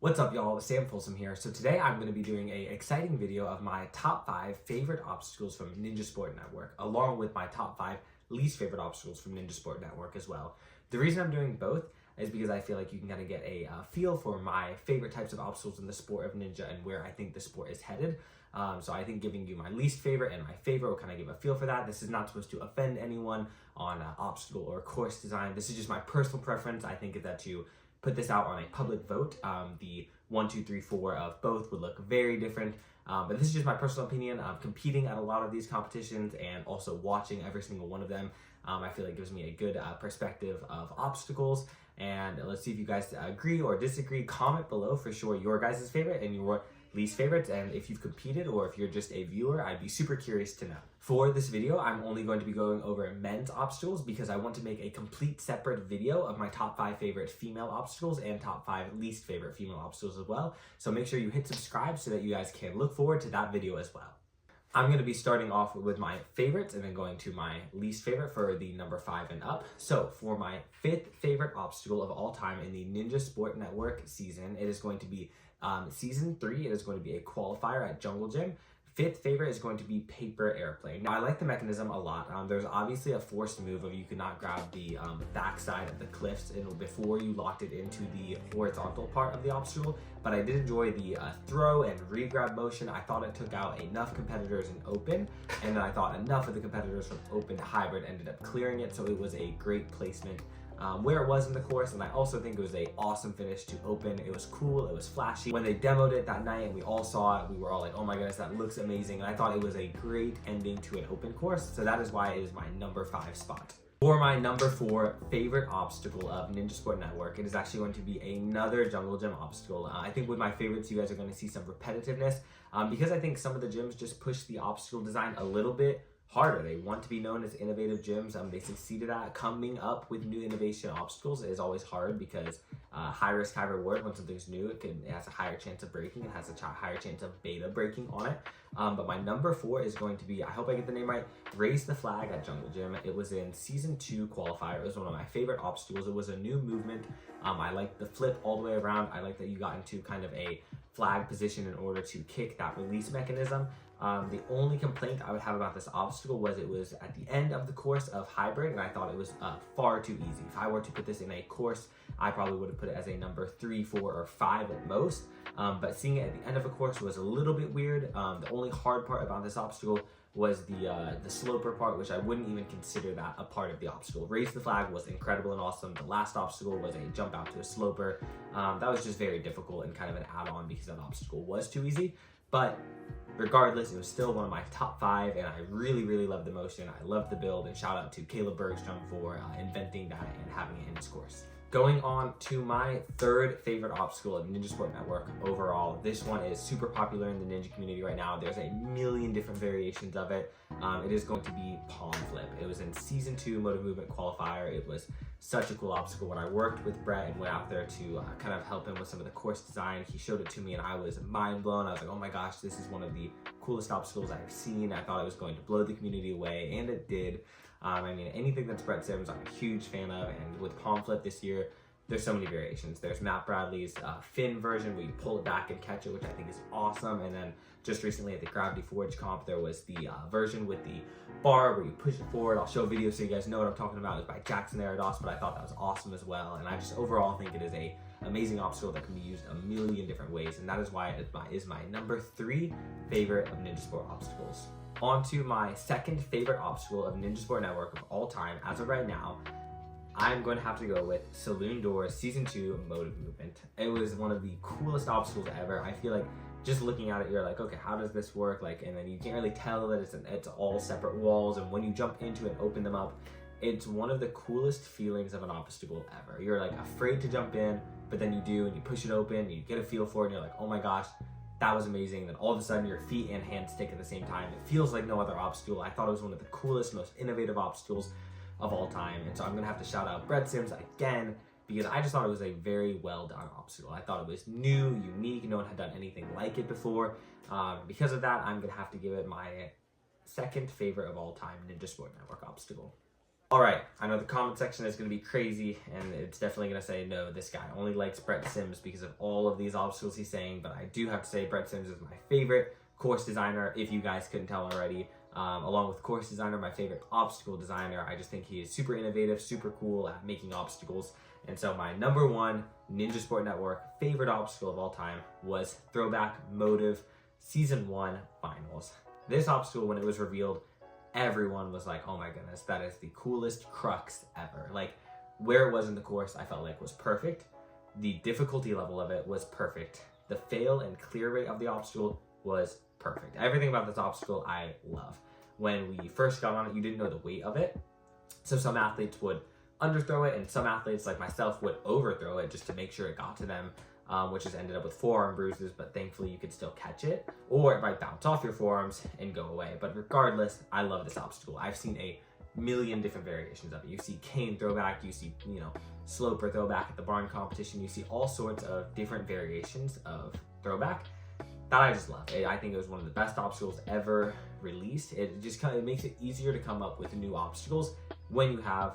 What's up, y'all? Sam Folsom here. So today I'm going to be doing an exciting video of my top 5 favorite obstacles from Ninja Sport Network, along with my top 5 least favorite obstacles from Ninja Sport Network as well. The reason I'm doing both is because I feel like you can kind of get a feel for my favorite types of obstacles in the sport of Ninja and where I think the sport is headed. So I think giving you my least favorite and my favorite will kind of give a feel for that. This is not supposed to offend anyone on obstacle or course design. This is just my personal preference. I think that you put this out on a public vote. The 1, 2, 3, 4 of both would look very different. But this is just my personal opinion. Competing at a lot of these competitions and also watching every single one of them, I feel like gives me a good perspective of obstacles. And let's see if you guys agree or disagree. Comment below for sure your guys' favorite and your least favorites, and if you've competed or if you're just a viewer, I'd be super curious to know. For this video, I'm only going to be going over men's obstacles because I want to make a complete separate video of my top 5 favorite female obstacles and top 5 least favorite female obstacles as well. So make sure you hit subscribe so that you guys can look forward to that video as well. I'm going to be starting off with my favorites and then going to my least favorite for the number 5 and up. So for my 5th favorite obstacle of all time in the Ninja Sport Network season, it is going to be season 3. It is going to be a qualifier at Jungle Gym. 5th favorite is going to be paper airplane. Now I like the mechanism a lot. There's obviously a forced move of you could not grab the backside of the cliffs before you locked it into the horizontal part of the obstacle, but I did enjoy the throw and re-grab motion. I thought it took out enough competitors in open, and then I thought enough of the competitors from open to hybrid ended up clearing it, so it was a great placement where it was in the course, and I also think it was an awesome finish to open. It was cool, it was flashy. When they demoed it that night and we all saw it, we were all like, oh my goodness, that looks amazing, and I thought it was a great ending to an open course, so that is why it is my number 5 spot. For my number 4 favorite obstacle of Ninja Sport Network, it is actually going to be another Jungle Gym obstacle. I think with my favorites, you guys are going to see some repetitiveness because I think some of the gyms just push the obstacle design a little bit harder. They want to be known as innovative gyms. They succeeded at coming up with new innovation obstacles. It is always hard because high risk, high reward. When something's new, it has a higher chance of breaking. It has a higher chance of beta breaking on it. But my number 4 is going to be, I hope I get the name right, Raise the Flag at Jungle Gym. It was in season 2 qualifier. It was one of my favorite obstacles. It was a new movement. I liked the flip all the way around. I like that you got into kind of a flag position in order to kick that release mechanism. The only complaint I would have about this obstacle was it was at the end of the course of hybrid, and I thought it was far too easy. If I were to put this in a course, I probably would have put it as a number 3, 4, or 5 at most. But seeing it at the end of a course was a little bit weird. The only hard part about this obstacle was the sloper part, which I wouldn't even consider that a part of the obstacle. Raise the Flag was incredible and awesome. The last obstacle was a jump out to a sloper. That was just very difficult and kind of an add-on because that obstacle was too easy. But regardless, it was still one of my top 5, and I really, really loved the motion. I loved the build, and shout out to Caleb Bergstrom for inventing that and having it in his course. Going on to my 3rd favorite obstacle at Ninja Sport Network overall. This one is super popular in the ninja community right now. There's a million different variations of it. It is going to be palm flip. It was in season 2 motor movement qualifier. It was such a cool obstacle. When I worked with Brett and went out there to kind of help him with some of the course design, he showed it to me and I was mind blown. I was like, oh my gosh, this is one of the coolest obstacles I've seen. I thought it was going to blow the community away, and it did. I mean, anything that's Brett Sims, I'm a huge fan of, and with palm flip this year, there's so many variations. There's Matt Bradley's fin version where you pull it back and catch it, which I think is awesome. And then just recently at the Gravity Forge comp, there was the version with the bar where you push it forward. I'll show a video so you guys know what I'm talking about. It's by Jackson Arados, but I thought that was awesome as well. And I just overall think it is a amazing obstacle that can be used a million different ways. And that is why it is my number 3 favorite of Ninja Sport obstacles. On to my 2nd favorite obstacle of Ninja Sport Network of all time, as of right now, I'm going to have to go with Saloon Doors Season 2 Motive Movement. It was one of the coolest obstacles ever. I feel like just looking at it, you're like, okay, how does this work? And then you can't really tell that it's all separate walls, and when you jump into it and open them up, it's one of the coolest feelings of an obstacle ever. You're like afraid to jump in, but then you do, and you push it open, and you get a feel for it, and you're like, oh my gosh, that was amazing. Then all of a sudden your feet and hands stick at the same time. It feels like no other obstacle. I thought it was one of the coolest, most innovative obstacles of all time. And so I'm gonna have to shout out Brett Sims again, because I just thought it was a very well done obstacle. I thought it was new, unique, no one had done anything like it before. Because of that, I'm gonna have to give it my 2nd favorite of all time Ninja Sport Network obstacle. All right, I know the comment section is going to be crazy, and it's definitely going to say, no, this guy only likes Brett Sims because of all of these obstacles he's saying, but I do have to say Brett Sims is my favorite course designer, if you guys couldn't tell already. Along with course designer, my favorite obstacle designer. I just think he is super innovative, super cool at making obstacles. And so my number one Ninja Sport Network favorite obstacle of all time was Throwback Motive Season 1 Finals. This obstacle, when it was revealed, everyone was like, oh my goodness, that is the coolest crux ever. Like, where it was in the course, I felt like was perfect. The difficulty level of it was perfect. The fail and clear rate of the obstacle was perfect. Everything about this obstacle I love. When we first got on it, you didn't know the weight of it. So some athletes would underthrow it, and some athletes like myself would overthrow it just to make sure it got to them, which has ended up with forearm bruises, but thankfully you could still catch it, or it might bounce off your forearms and go away. But regardless, I love this obstacle. I've seen a million different variations of it. You see cane throwback, you see, sloper throwback at the barn competition, you see all sorts of different variations of throwback that I just love. I think it was one of the best obstacles ever released. It just it makes it easier to come up with new obstacles when you have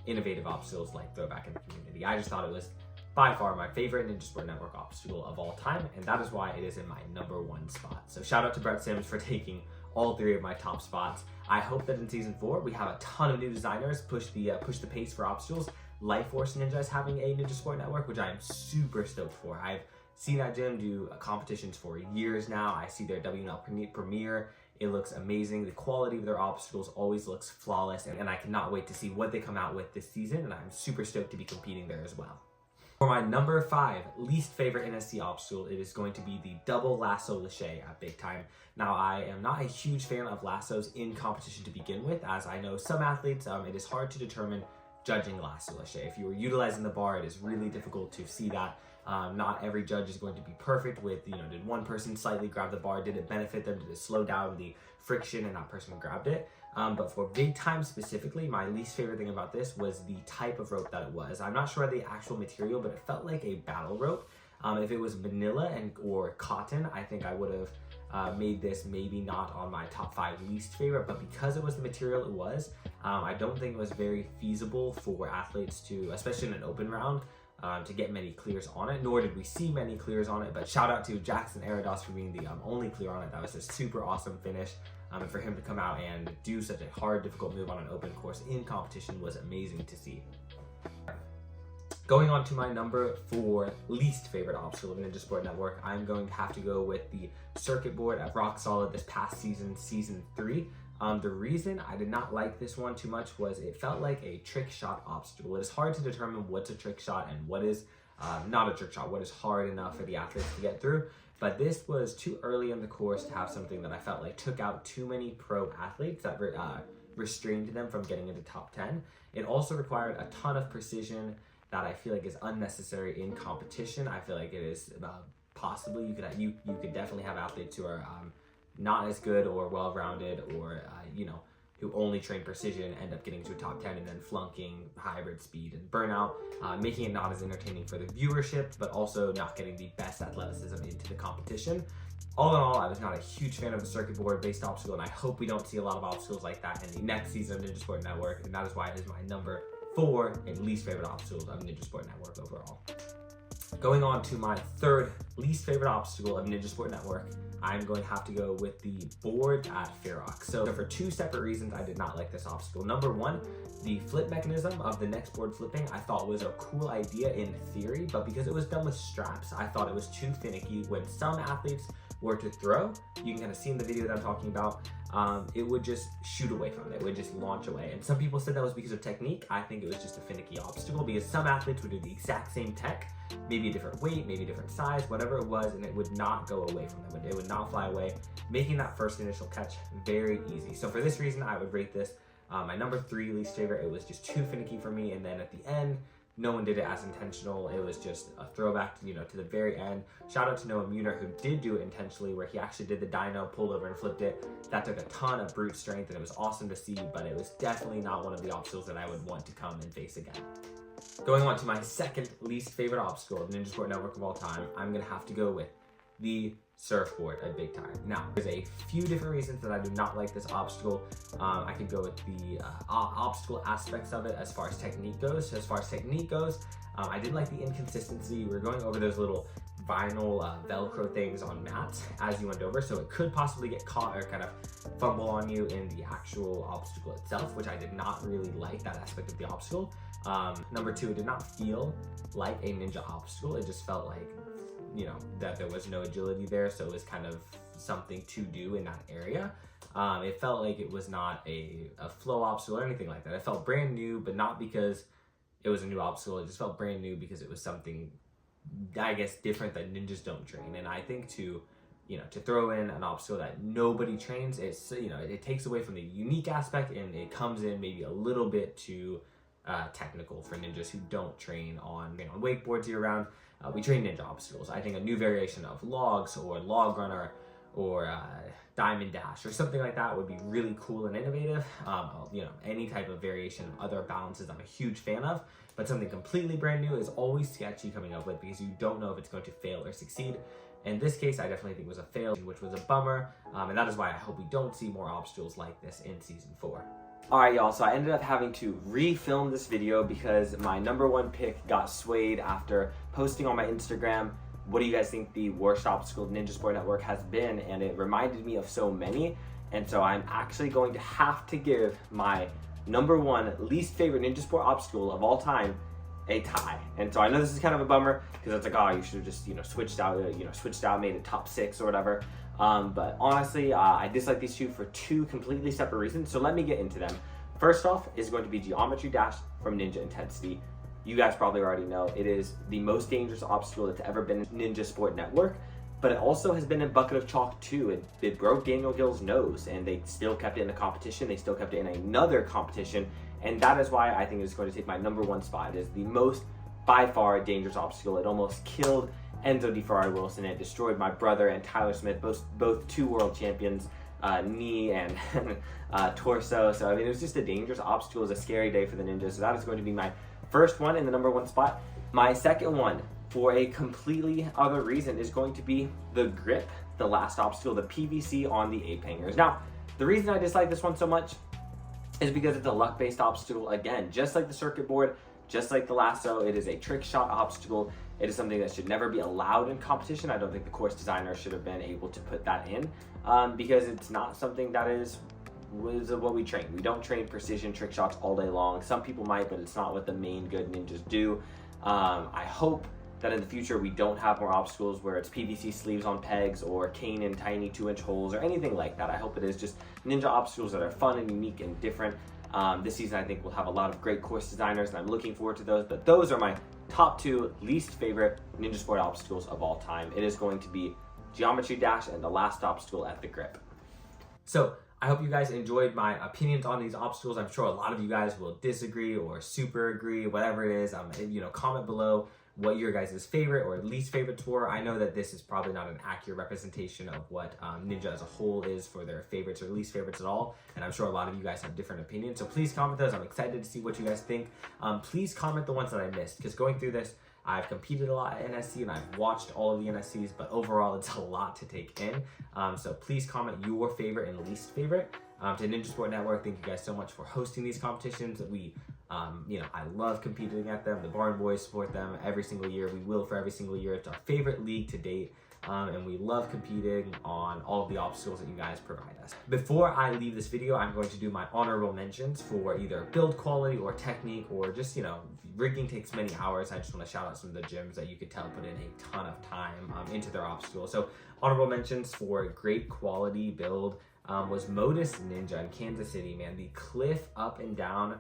innovative obstacles like throwback in the community. I just thought it was by far my favorite Ninja Sport Network obstacle of all time, and that is why it is in my number one spot. So shout out to Brett Sims for taking all three of my top spots. I hope that in season 4 we have a ton of new designers push the pace for obstacles. Life Force Ninja is having a Ninja Sport Network, which I am super stoked for. I've seen that gym do competitions for years now. I see their WNL premiere. It looks amazing. The quality of their obstacles always looks flawless, and I cannot wait to see what they come out with this season, and I'm super stoked to be competing there as well. For my number 5 least favorite NSC obstacle, it is going to be the double lasso lache at Big Time. Now, I am not a huge fan of lassos in competition to begin with, as I know some athletes, it is hard to determine judging lasso lache. If you are utilizing the bar, it is really difficult to see that. Not every judge is going to be perfect with, did one person slightly grab the bar? Did it benefit them? Did it slow down the friction and that person grabbed it? But for Big Time specifically, my least favorite thing about this was the type of rope that it was. I'm not sure the actual material, but it felt like a battle rope. If it was vanilla or cotton, I think I would have made this maybe not on my top 5 least favorite, but because it was the material it was, I don't think it was very feasible for athletes to, especially in an open round, to get many clears on it, nor did we see many clears on it. But shout out to Jackson Arados for being the only clear on it. That was a super awesome finish. And for him to come out and do such a hard, difficult move on an open course in competition was amazing to see. Going on to my number 4 least favorite obstacle of Ninja Sport Network, I'm going to have to go with the circuit board at Rock Solid this past season, season 3. The reason I did not like this one too much was it felt like a trick shot obstacle. It is hard to determine what's a trick shot and what is not a trick shot, what is hard enough for the athletes to get through. But this was too early in the course to have something that I felt like took out too many pro athletes that restrained them from getting into top 10. It also required a ton of precision that I feel like is unnecessary in competition. I feel like it is possibly, you could definitely have athletes who are not as good or well-rounded, or who only train precision, end up getting to a top 10 and then flunking hybrid speed and burnout, making it not as entertaining for the viewership, but also not getting the best athleticism into the competition. All in all, I was not a huge fan of the circuit board based obstacle, and I hope we don't see a lot of obstacles like that in the next season of Ninja Sport Network, and that is why it is my number 4 and least favorite obstacle of Ninja Sport Network overall. Going on to my 3rd least favorite obstacle of Ninja Sport Network, I'm going to have to go with the board at Ferox. So for 2 separate reasons, I did not like this obstacle. Number 1, the flip mechanism of the next board flipping I thought was a cool idea in theory, but because it was done with straps, I thought it was too finicky. When some athletes were to throw, you can kind of see in the video that I'm talking about, it would just shoot away from it. It would just launch away. And some people said that was because of technique. I think it was just a finicky obstacle because some athletes would do the exact same tech, maybe a different weight, maybe a different size, whatever it was, and it would not go away from them. It would not fly away, making that first initial catch very easy. So for this reason, I would rate this my number 3 least favorite. It was just too finicky for me, and then at the end, no one did it as intentional. It was just a throwback to the very end. Shout out to Noah Muner, who did do it intentionally, where he actually did the dyno, pulled over and flipped it. That took a ton of brute strength, and it was awesome to see, but it was definitely not one of the obstacles that I would want to come and face again. Going on to my 2nd least favorite obstacle of Ninja Sport Network of all time, I'm going to have to go with the surfboard a big time. Now, there's a few different reasons that I do not like this obstacle. I could go with the obstacle aspects of it as far as technique goes. So as far as technique goes, I didn't like the inconsistency. We were going over those little vinyl Velcro things on mats as you went over, so it could possibly get caught or kind of fumble on you in the actual obstacle itself, which I did not really like that aspect of the obstacle. Number two, it did not feel like a ninja obstacle. It just felt like, you know, that there was no agility there, so it was kind of something to do in that area. It felt like it was not a flow obstacle or anything like that. It felt brand new, but not because it was a new obstacle. It just felt brand new because it was something, I guess, different that ninjas don't train. And I think to throw in an obstacle that nobody trains, it's, you know, it takes away from the unique aspect, and it comes in maybe a little bit too technical for ninjas who don't train on wakeboards year round. We train ninja obstacles. I think a new variation of logs or log runner or diamond dash or something like that would be really cool and innovative. You know, any type of variation of other balances I'm a huge fan of, but something completely brand new is always sketchy coming up with because you don't know if it's going to fail or succeed. In this case, I definitely think it was a fail, which was a bummer, and that is why I hope we don't see more obstacles like this in season 4. Alright y'all, so I ended up having to re-film this video because my number one pick got swayed after posting on my Instagram, what do you guys think the worst obstacle Ninja Sport Network has been? And it reminded me of so many, and so I'm actually going to have to give my number one least favorite Ninja Sport obstacle of all time a tie. And so I know this is kind of a bummer because it's like, oh, you should have just, switched out, made it top 6 or whatever. But honestly, I dislike these two for two completely separate reasons. So let me get into them. First off is going to be Geometry Dash from Ninja Intensity. You guys probably already know it is the most dangerous obstacle that's ever been in Ninja Sport Network, but it also has been in Bucket of Chalk too. It broke Daniel Gill's nose, and they still kept it in the competition. They still kept it in another competition, and that is why I think it's going to take my number one spot. It is the most, by far, dangerous obstacle. It almost killed Enzo DeFerrari Wilson. It destroyed my brother and Tyler Smith, both 2 world champions, knee and torso. So I mean, it was just a dangerous obstacle. It was a scary day for the ninjas. So that is going to be my first one in the number one spot. My second one, for a completely other reason, is going to be the grip, the last obstacle, the PVC on the ape hangers. Now, the reason I dislike this one so much is because it's a luck-based obstacle. Again, just like the circuit board, just like the lasso, it is a trick shot obstacle. It is something that should never be allowed in competition. I don't think the course designer should have been able to put that in because it's not something that is what we train. We don't train precision trick shots all day long. Some people might, but it's not what the main good ninjas do. I hope that in the future we don't have more obstacles where it's PVC sleeves on pegs or cane in tiny 2-inch holes or anything like that. I hope it is just ninja obstacles that are fun and unique and different. This season I think we'll have a lot of great course designers, and I'm looking forward to those, but those are my top 2 least favorite Ninja Sport obstacles of all time. It is going to be Geometry Dash and the last obstacle at the grip. So I hope you guys enjoyed my opinions on these obstacles. I'm sure a lot of you guys will disagree or super agree, whatever it is. Comment below what your guys' favorite or least favorites were. I know that this is probably not an accurate representation of what Ninja as a whole is for their favorites or least favorites at all, and I'm sure a lot of you guys have different opinions, so please comment those. I'm excited to see what you guys think. Please comment the ones that I missed, because going through this, I've competed a lot at NSC and I've watched all of the NSCs, but overall it's a lot to take in. So please comment your favorite and least favorite. To Ninja Sport Network, thank you guys so much for hosting these competitions. I love competing at them. The Barn Boys support them every single year. We will for every single year. It's our favorite league to date. And we love competing on all of the obstacles that you guys provide us. Before I leave this video, I'm going to do my honorable mentions for either build quality or technique, or just, rigging takes many hours. I just want to shout out some of the gyms that you could tell put in a ton of time into their obstacles. So honorable mentions for great quality build was Modus Ninja in Kansas City, man. The cliff up and down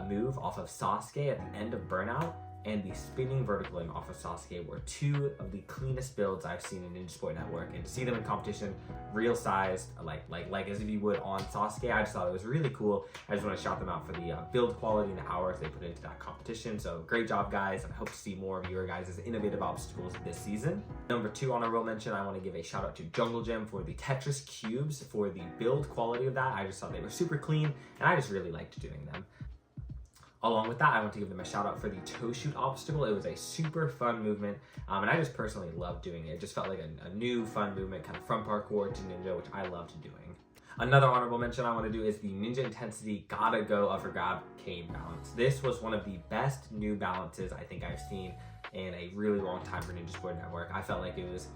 move off of Sasuke at the end of Burnout and the spinning vertical aim off of Sasuke were 2 of the cleanest builds I've seen in Ninja Sport Network. And to see them in competition, real sized, like as if you would on Sasuke, I just thought it was really cool. I just want to shout them out for the build quality and the hours they put into that competition. So great job, guys, and I hope to see more of your guys' innovative obstacles this season. Number 2 honorable mention, I want to give a shout out to Jungle Gym for the Tetris cubes, for the build quality of that. I just thought they were super clean, and I just really liked doing them. Along with that, I want to give them a shout out for the toe shoot obstacle. It was a super fun movement, and I just personally loved doing it. It just felt like a new fun movement, kind of from parkour to ninja, which I loved doing. Another honorable mention I want to do is the Ninja Intensity Gotta Go Upper Grab Cane Balance. This was one of the best new balances I think I've seen in a really long time for Ninja Sport Network. I felt like it was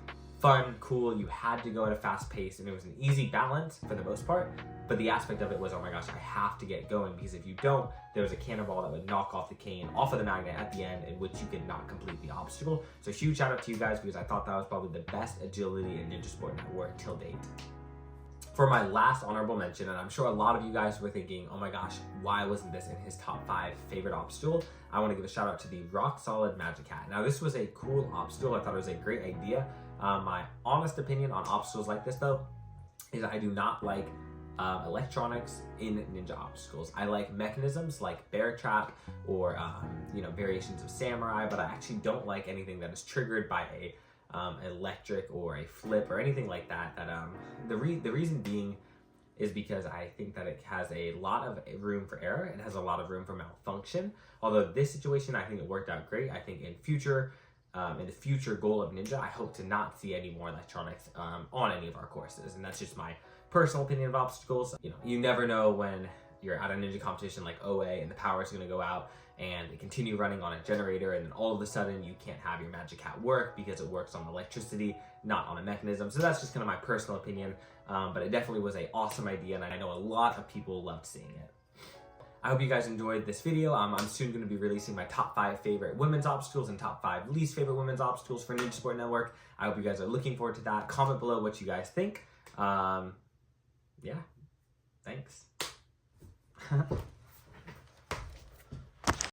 fun, cool, you had to go at a fast pace, and it was an easy balance for the most part, but the aspect of it was, oh my gosh, I have to get going, because if you don't, there was a cannonball that would knock off the cane off of the magnet at the end, in which you could not complete the obstacle. So huge shout out to you guys, because I thought that was probably the best agility in Ninja Sport Network till date. For my last honorable mention, and I'm sure a lot of you guys were thinking, oh my gosh, why wasn't this in his top 5 favorite obstacle? I want to give a shout out to the Rock Solid Magic Hat. Now this was a cool obstacle. I thought it was a great idea. My honest opinion on obstacles like this though, is I do not like electronics in ninja obstacles. I like mechanisms like bear trap or variations of samurai, but I actually don't like anything that is triggered by a electric or a flip or anything like that. The reason being is because I think that it has a lot of room for error. It has a lot of room for malfunction. Although this situation, I think it worked out great. I think in the future goal of Ninja, I hope to not see any more electronics on any of our courses, and that's just my personal opinion of obstacles. You never know when you're at a ninja competition like OA and the power is going to go out and they continue running on a generator, and then all of a sudden you can't have your magic hat work because it works on electricity, not on a mechanism. So that's just kind of my personal opinion, but it definitely was an awesome idea, and I know a lot of people loved seeing it. I hope you guys enjoyed this video. I'm soon going to be releasing my top 5 favorite women's obstacles and top 5 least favorite women's obstacles for Ninja Sport Network. I hope you guys are looking forward to that. Comment below what you guys think. Yeah, thanks.